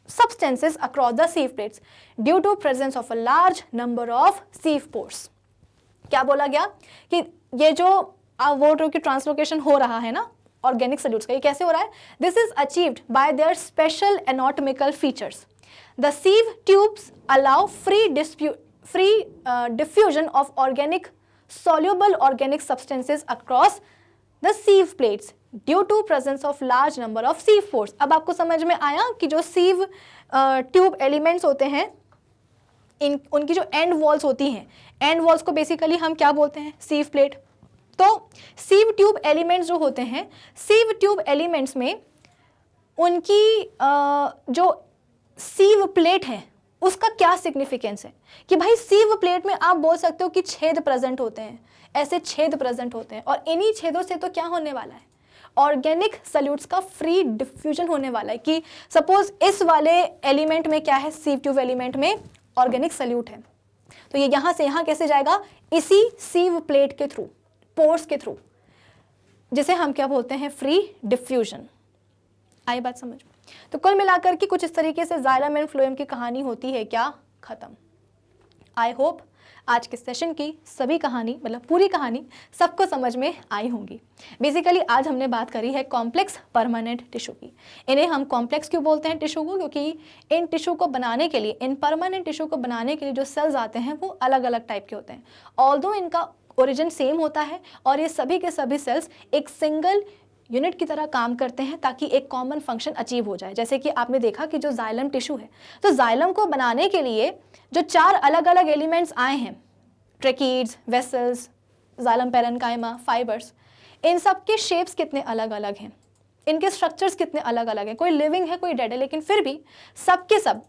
substances across the sieve plates due to presence of a large number of sieve pores। क्या बोला गया कि ये जो आप बोल रहे हो कि ट्रांसलोकेशन हो रहा है ना ऑर्गेनिक सॉल्यूट्स का, ये कैसे हो रहा है? This is achieved by their special anatomical features. The sieve tubes allow free diffusion of organic soluble organic substances across the sieve plates due to presence of large number of sieve pores। अब आपको समझ में आया कि जो sieve tube elements होते हैं उनकी जो एंड वॉल्स होती हैं, एंड वॉल्स को बेसिकली हम क्या बोलते हैं? Sieve plate. तो सीव ट्यूब एलिमेंट्स जो होते हैं, सीव ट्यूब एलिमेंट्स में उनकी जो सीव प्लेट है उसका क्या सिग्निफिकेंस है कि भाई सीव प्लेट में आप बोल सकते हो कि छेद प्रेजेंट होते हैं, ऐसे छेद प्रेजेंट होते हैं, और इन्हीं छेदों से तो क्या होने वाला है? ऑर्गेनिक सॉल्यूट्स का फ्री डिफ्यूजन होने वाला है। कि सपोज इस वाले एलिमेंट में क्या है? सीव ट्यूब एलिमेंट में ऑर्गेनिक सॉल्यूट है, तो ये यहाँ से यहाँ कैसे जाएगा? इसी सीव प्लेट के थ्रू, पोर्स के थ्रू, जिसे हम क्या बोलते हैं? Free diffusion. आई बात समझ? तो कुल मिलाकर के कुछ इस तरीके से जाइलम एंड फ्लोएम की कहानी होती है क्या? खत्म। आई होप आज के सेशन की सभी कहानी, मतलब पूरी कहानी सबको समझ में आई होंगी। बेसिकली आज हमने बात करी है कॉम्प्लेक्स परमानेंट टिश्यू की। इन्हें हम कॉम्प्लेक्स क्यों बोलते हैं टिश्यू को? क्योंकि इन टिश्यू को बनाने के लिए, इन परमानेंट टिश्यू को बनाने के लिए जो सेल्स आते हैं वो अलग अलग टाइप के होते हैं। ऑल्दो इनका ओरिजिन सेम होता है और ये सभी के सभी सेल्स एक सिंगल यूनिट की तरह काम करते हैं ताकि एक कॉमन फंक्शन अचीव हो जाए। जैसे कि आपने देखा कि जो जाइलम टिश्यू है, तो जाइलम को बनाने के लिए जो 4 अलग अलग एलिमेंट्स आए हैं, tracheids, vessels, xylem parenchyma, fibres, इन सब के शेप्स कितने अलग अलग हैं, इनके स्ट्रक्चर्स कितने अलग अलग हैं। कोई लिविंग है, कोई डेड है, लेकिन फिर भी सबके सब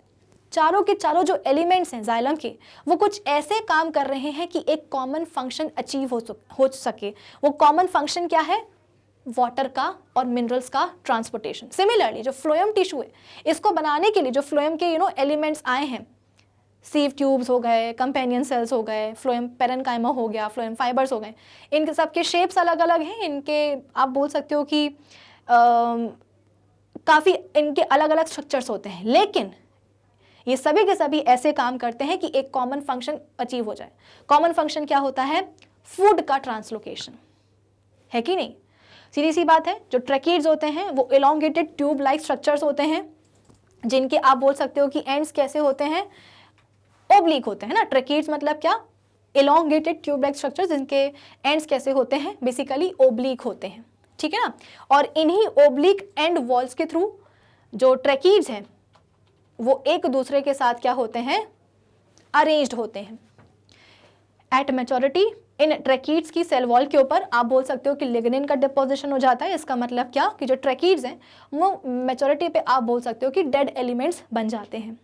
चारों के चारों जो एलिमेंट्स हैं जाइलम के, वो कुछ ऐसे काम कर रहे हैं कि एक कॉमन फंक्शन अचीव हो सके। वो कॉमन फंक्शन क्या है? वाटर का और मिनरल्स का ट्रांसपोर्टेशन। सिमिलरली जो फ्लोएम टिश्यू है, इसको बनाने के लिए जो फ्लोएम के एलिमेंट्स आए हैं, सीव ट्यूब्स हो गए, कंपेनियन सेल्स हो गए, फ्लोएम पेरेन्काइमा हो गया, फ्लोएम फाइबर्स हो गए, इनके सबके शेप्स अलग अलग हैं। इनके आप बोल सकते हो कि काफ़ी इनके अलग अलग स्ट्रक्चर्स होते हैं, लेकिन ये सभी के सभी ऐसे काम करते हैं कि एक कॉमन फंक्शन अचीव हो जाए। कॉमन फंक्शन क्या होता है? फूड का ट्रांसलोकेशन, है कि नहीं? सीधी सी बात है। जो ट्रैकीड्स होते हैं वो इलोंगेटेड ट्यूब लाइक स्ट्रक्चर्स होते हैं, जिनके आप बोल सकते हो कि एंड्स कैसे होते हैं? ओब्लिक होते हैं ना। ट्रैकीड्स मतलब क्या? elongated ट्यूब लाइक स्ट्रक्चर जिनके एंड्स कैसे होते हैं, बेसिकली ओब्लिक होते हैं, ठीक है ना। और इन्हीं ओब्लिक एंड वॉल्स के थ्रू जो ट्रैकीड्स हैं वो एक दूसरे के साथ क्या होते हैं, अरेंज्ड होते हैं। एट मैच्योरिटी इन ट्रैकीड्स की सेल वॉल के ऊपर आप बोल सकते हो कि लिग्निन का डिपोजिशन हो जाता है। इसका मतलब क्या कि जो ट्रैकीड्स हैं वो मैच्योरिटी पे आप बोल सकते हो कि डेड एलिमेंट्स बन जाते हैं।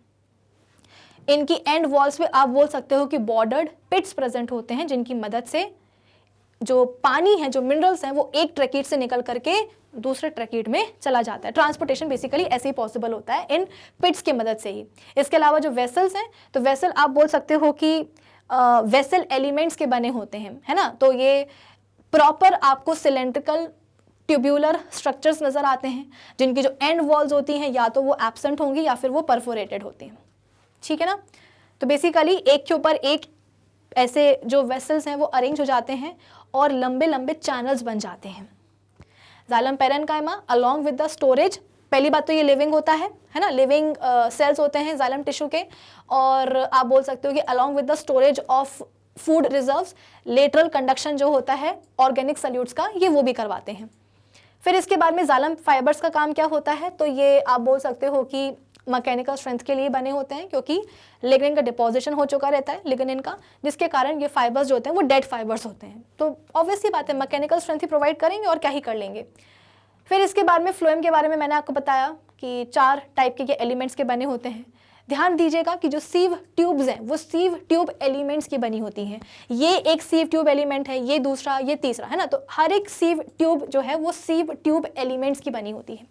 इनकी एंड वॉल्स पे आप बोल सकते हो कि बॉर्डर्ड पिट्स प्रेजेंट होते हैं जिनकी मदद से जो पानी है, जो मिनरल्स हैं वो एक ट्रैकीड से निकल करके दूसरे ट्रैकीड में चला जाता है। ट्रांसपोर्टेशन बेसिकली ऐसे ही पॉसिबल होता है इन पिट्स की मदद से ही। इसके अलावा जो वेसल्स हैं, तो वेसल आप बोल सकते हो कि वेसल एलिमेंट्स के बने होते हैं, है ना। तो ये प्रॉपर आपको सिलेंड्रिकल ट्यूब्यूलर स्ट्रक्चर्स नज़र आते हैं जिनकी जो एंड वॉल्स होती हैं या तो वो एब्सेंट होंगी या फिर वो परफोरेटेड होती हैं, ठीक है ना। तो बेसिकली एक के ऊपर एक ऐसे जो वेसल्स हैं वो अरेंज हो जाते हैं और लंबे लंबे चैनल्स बन जाते हैं। Xylem parenchyma along with the storage, पहली बात तो ये लिविंग होता है ना, लिविंग सेल्स होते हैं जाइलम टिश्यू के, और आप बोल सकते हो कि along with the storage of food reserves lateral conduction जो होता है ऑर्गेनिक सल्यूट्स का, ये वो भी करवाते हैं। फिर इसके बाद में जाइलम फाइबर्स का काम क्या होता है, तो ये आप बोल सकते हो कि मैकेनिकल स्ट्रेंथ के लिए बने होते हैं क्योंकि लिग्निन का डिपोजिशन हो चुका रहता है लिग्निन का, जिसके कारण ये फाइबर्स जो होते हैं वो डेड फाइबर्स होते हैं। तो ऑब्वियसली बात है मैकेनिकल स्ट्रेंथ ही प्रोवाइड करेंगे और क्या ही कर लेंगे। फिर इसके बाद में फ्लोएम के बारे में मैंने आपको बताया कि 4 टाइप के एलिमेंट्स के बने होते हैं। ध्यान दीजिएगा कि जो सीव ट्यूब्स हैं वो सीव ट्यूब एलिमेंट्स की बनी होती हैं। ये एक सीव ट्यूब एलिमेंट है, ये दूसरा, ये तीसरा, है ना। तो हर एक सीव ट्यूब जो है वो सीव ट्यूब एलिमेंट्स की बनी होती है।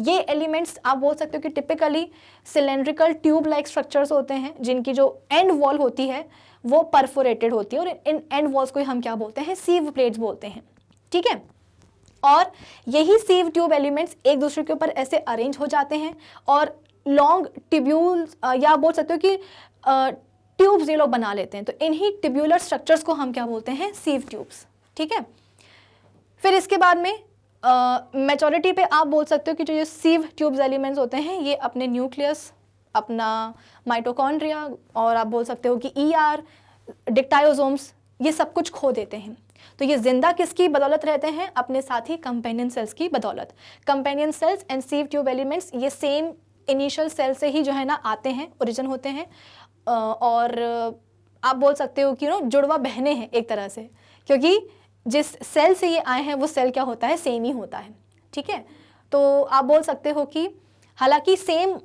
ये एलिमेंट्स आप बोल सकते हो कि typically cylindrical tube like structures होते हैं जिनकी जो एंड वॉल होती है वो परफोरेटेड होती है, और इन एंड वॉल्स को हम क्या बोलते हैं, सीव प्लेट्स बोलते हैं, ठीक है। और यही सीव ट्यूब एलिमेंट्स एक दूसरे के ऊपर ऐसे अरेंज हो जाते हैं और लॉन्ग ट्यूब्यूल्स या बोल सकते हो कि ट्यूब्स ये लोग बना लेते हैं। तो इन्हीं ट्यूब्यूलर स्ट्रक्चर्स को हम क्या बोलते हैं, सीव ट्यूब्स, ठीक है। फिर इसके बाद में मैच्योरिटी पे आप बोल सकते हो कि जो ये सीव ट्यूब्स एलिमेंट्स होते हैं ये अपने न्यूक्लियस, अपना माइटोकॉन्ड्रिया, और आप बोल सकते हो कि ईआर, डिक्टायोसोम्स, ये सब कुछ खो देते हैं। तो ये जिंदा किसकी बदौलत रहते हैं, अपने साथ ही कंपेनियन सेल्स की बदौलत। Companion cells and सीव tube elements ये सेम इनिशियल सेल से ही जो है ना आते हैं, ओरिजिन होते हैं, और आप बोल सकते हो कि जुड़वा बहने हैं एक तरह से, क्योंकि जिस सेल से ये आए हैं वो सेल क्या होता है, सेम ही होता है, ठीक है। तो आप बोल सकते हो कि हालांकि सेम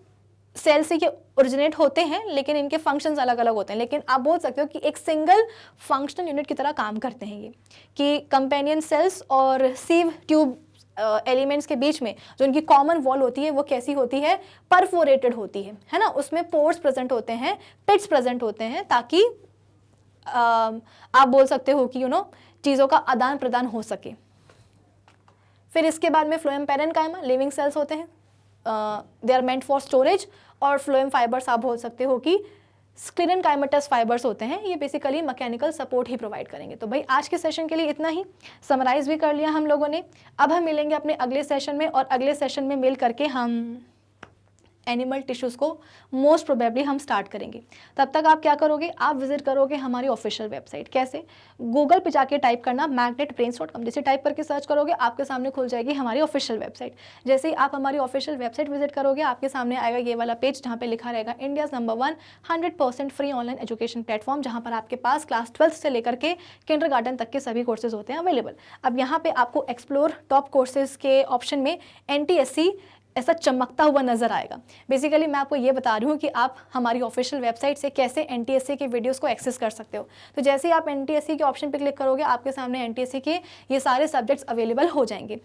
सेल से ये ओरिजिनेट होते हैं लेकिन इनके फंक्शंस अलग अलग होते हैं, लेकिन आप बोल सकते हो कि एक सिंगल फंक्शनल यूनिट की तरह काम करते हैं ये, कि कंपेनियन सेल्स और सीव ट्यूब एलिमेंट्स के बीच में जो उनकी कॉमन वॉल होती है वो कैसी होती है, परफोरेटेड होती है ना। उसमें पोर्स प्रेजेंट होते हैं, पिट्स प्रेजेंट होते हैं, ताकि आप बोल सकते हो कि चीज़ों का आदान प्रदान हो सके। फिर इसके बाद में फ्लोएम पेरेन्काइमा लिविंग सेल्स होते हैं, they are meant for storage, और फ्लोएम फाइबर्स आप बोल सकते हो कि स्क्लेरेनकाइमेटस फाइबर्स होते हैं, ये बेसिकली मैकेनिकल सपोर्ट ही प्रोवाइड करेंगे। तो भाई आज के सेशन के लिए इतना ही, समराइज भी कर लिया हम लोगों ने। अब हम मिलेंगे अपने अगले सेशन में, और अगले सेशन में मिल करके हम एनिमल टिश्यूज़ को मोस्ट प्रोबेबली हम स्टार्ट करेंगे। तब तक आप क्या करोगे, आप विजिट करोगे हमारी ऑफिशियल वेबसाइट। कैसे, गूगल पे जाके टाइप करना magnetbrains.com, जैसे टाइप करके सर्च करोगे आपके सामने खुल जाएगी हमारी ऑफिशियल वेबसाइट। जैसे ही आप हमारी ऑफिशियल वेबसाइट विजिट करोगे आपके सामने आएगा ये वाला पेज जहाँ पे लिखा रहेगा India's number 1 100% free online education platform, जहाँ पर आपके पास क्लास 12 से लेकर के किंडरगार्टन तक के सभी कोर्सेज होते हैं अवेलेबल। अब यहाँ पे आपको एक्सप्लोर टॉप कोर्सेज के ऑप्शन में NTSC ऐसा चमकता हुआ नजर आएगा। बेसिकली मैं आपको ये बता रही हूँ कि आप हमारी ऑफिशियल वेबसाइट से कैसे NTSC के वीडियोस को एक्सेस कर सकते हो। तो जैसे ही आप NTSC के ऑप्शन पे क्लिक करोगे आपके सामने NTSC के ये सारे सब्जेक्ट्स अवेलेबल हो जाएंगे।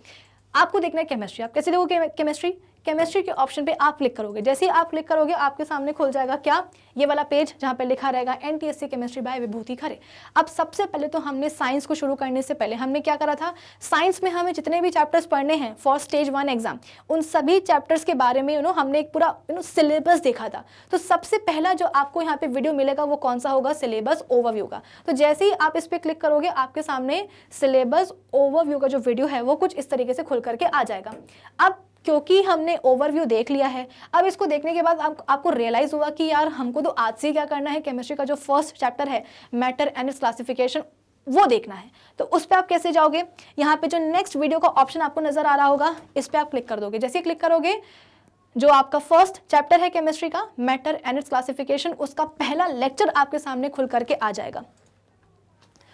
आपको देखना है केमिस्ट्री, आप कैसे देखोगे केमिस्ट्री, केमिस्ट्री के ऑप्शन पे आप क्लिक करोगे। जैसे ही आप क्लिक करोगे आपके सामने खुल जाएगा क्या, ये वाला पेज जहाँ पे लिखा रहेगा NTSC केमिस्ट्री बाय विभूति खरे। अब सबसे पहले तो हमने साइंस को शुरू करने से पहले हमने क्या करा था, साइंस में हमें जितने भी चैप्टर्स पढ़ने हैं फॉर स्टेज 1 एग्जाम, उन सभी चैप्टर्स के बारे में हमने एक पूरा सिलेबस देखा था। तो सबसे पहला जो आपको यहाँ पे वीडियो मिलेगा वो कौन सा होगा, सिलेबस ओवरव्यू का। तो जैसे ही आप इस पर क्लिक करोगे आपके सामने सिलेबस ओवरव्यू का जो वीडियो है वो कुछ इस तरीके से खुल करके आ जाएगा। अब क्योंकि हमने ओवरव्यू देख लिया है, अब इसको देखने के बाद आपको रियलाइज़ हुआ कि यार हमको तो आज से क्या करना है, केमिस्ट्री का जो फर्स्ट चैप्टर है मैटर एंड इट्स क्लासिफिकेशन वो देखना है। तो उस पर आप कैसे जाओगे, यहाँ पे जो नेक्स्ट वीडियो का ऑप्शन आपको नजर आ रहा होगा इस पर आप क्लिक कर दोगे। जैसे क्लिक करोगे जो आपका फर्स्ट चैप्टर है केमिस्ट्री का मैटर एंड इट्स क्लासिफिकेशन, उसका पहला लेक्चर आपके सामने खुल करके आ जाएगा।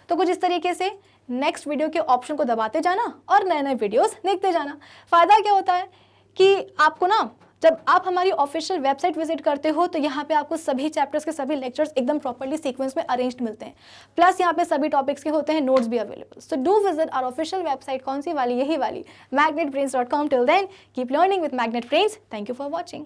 तो कुछ इस तरीके से नेक्स्ट वीडियो के ऑप्शन को दबाते जाना और नए नए वीडियोस देखते जाना। फ़ायदा क्या होता है कि आपको ना जब आप हमारी ऑफिशियल वेबसाइट विजिट करते हो तो यहाँ पे आपको सभी चैप्टर्स के सभी लेक्चर्स एकदम प्रॉपर्ली सीक्वेंस में अरेंज्ड मिलते हैं, प्लस यहाँ पे सभी टॉपिक्स के होते हैं नोट्स भी available. So do visit our official website, कौन सी वाली, यही वाली magnetbrains.com। Till then keep learning with Magnet Brains. Thank you for watching.